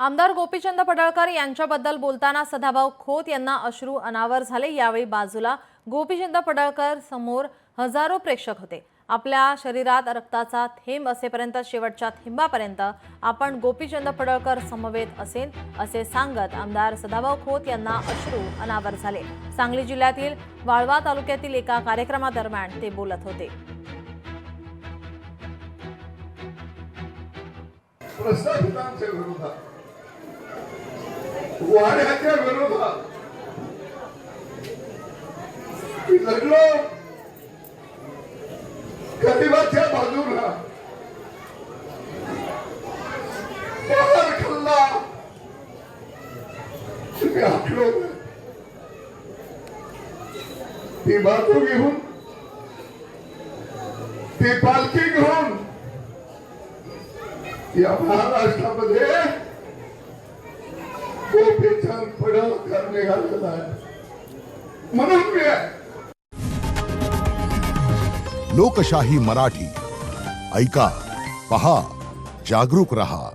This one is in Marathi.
आमदार गोपीचंद पडळकर यांच्याबद्दल बोलताना सदाभाऊ खोत यांना अश्रू अनावर झाले। यावेळी बाजूला गोपीचंद पडळकर समोर हजारो प्रेक्षक होते। आपल्या शरीरात रक्ताचा थेंब असेपर्यंत शेवटच्या थेंबापर्यंत आपण गोपीचंद पडळकर समवेत असेल असे सांगत आमदार सदाभाऊ खोत यांना अश्रू अनावर झाले। सांगली जिल्ह्यातील वाळवा तालुक्यातील एका कार्यक्रमादरम्यान ते बोलत होते। वाड्याच्या विरोधात लढलो, गरिबाच्या बाजूला पहार खाल्ला, तुम्ही आखलो ती बाजू घेऊन, ती पालखी घेऊन या महाराष्ट्रामध्ये गोपीचंद पडळकर निघालेला आहे। म्हणून मी लोकशाही मराठी ऐका, पहा, जागरूक रहा।